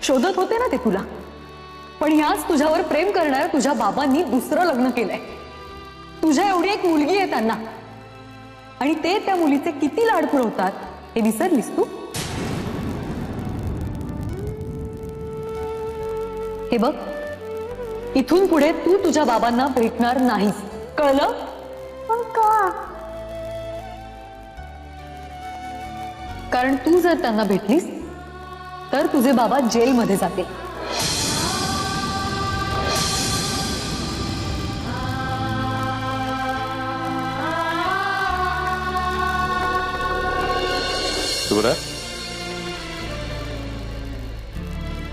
शोधत होते ना ते तुला, पण याच तुझ्यावर प्रेम करणाऱ्या तुझ्या बाबांनी दुसरं लग्न केलंय। तुझ्या एवढी एक मुलगी आहे त्यांना, आणि ते त्या मुलीचे किती लाड पुरवतात हे विसरलीस तू? हे बघ, इथून पुढे तू तुझ्या बाबांना भेटणार नाहीस, कळलं? पण का? कारण तू जर त्यांना भेटलीस तर तुझे बाबा जेलमध्ये जातील। शुभ्रा,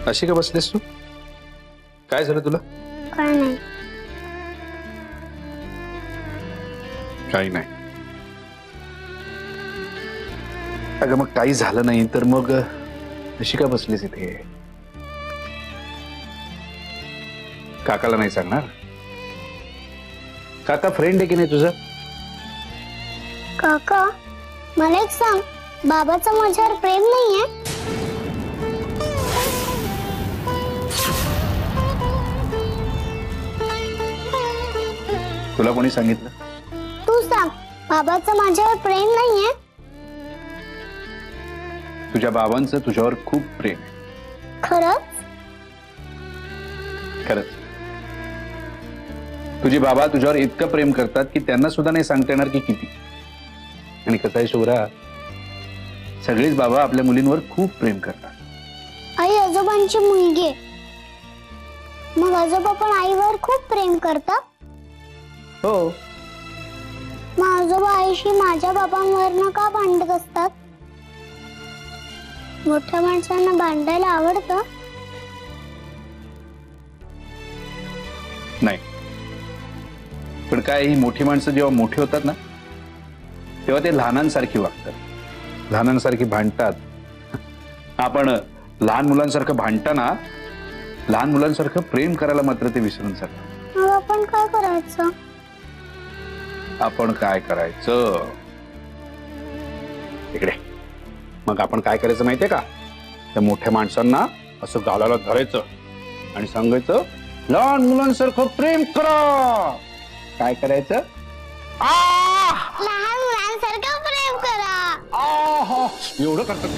अशी का बसलीस तू? काय झालं तुला? काय नाही। काही नाही। अगं मग काही झालं नाही तर मग अशी का बसलीस इथे? काकाला नाही सांगणार? काका फ्रेंड आहे की नाही तुझं? काका, मला एक सांग, बाबाचं माझ्यावर प्रेम नाहीये? तुला कोणी सांगितलं? तू सांग, बाबाचं माझ्यावर प्रेम नाहीये? तुझ्या बाबांचं तुझ्यावर खूप प्रेम आहे। खरंच? खरंच। तुझे बाबा तुझ्यावर इतकं प्रेम करतात की त्यांना सुद्धा नाही सांगता येणार की किती। आणि कसं आहे शुभ्रा, सगळेच बाबा आपल्या मुलींवर खूप प्रेम करतात। आई आजोबांची मुलगी, मग आजोबा पण आईवर खूप प्रेम करतात? हो। मग आजोबा आईशी माझ्या बाबांवरनं का भांडत असतात? मोठ्या माणसांना भांडायला आवडतं? नाही, पण काय, ही मोठी माणसं जेव्हा मोठी होतात ना तेव्हा ते लहानांसारखी वागतात, लहानांसारखी भांडतात। आपण लहान मुलांसारखं भांडताना लहान मुलांसारखं प्रेम करायला मात्र ते विसरून जातात। मग आपण काय करायचं? आपण काय करायचं इकडे, मग आपण काय करायचं माहितीये का? त्या मोठ्या माणसांना असं गालाला धरायचं आणि सांगायचं, लहान मुलांसारखं प्रेम करा। काय करायचं? लहान मुलांसारखं प्रेम करा। एवढं करतात।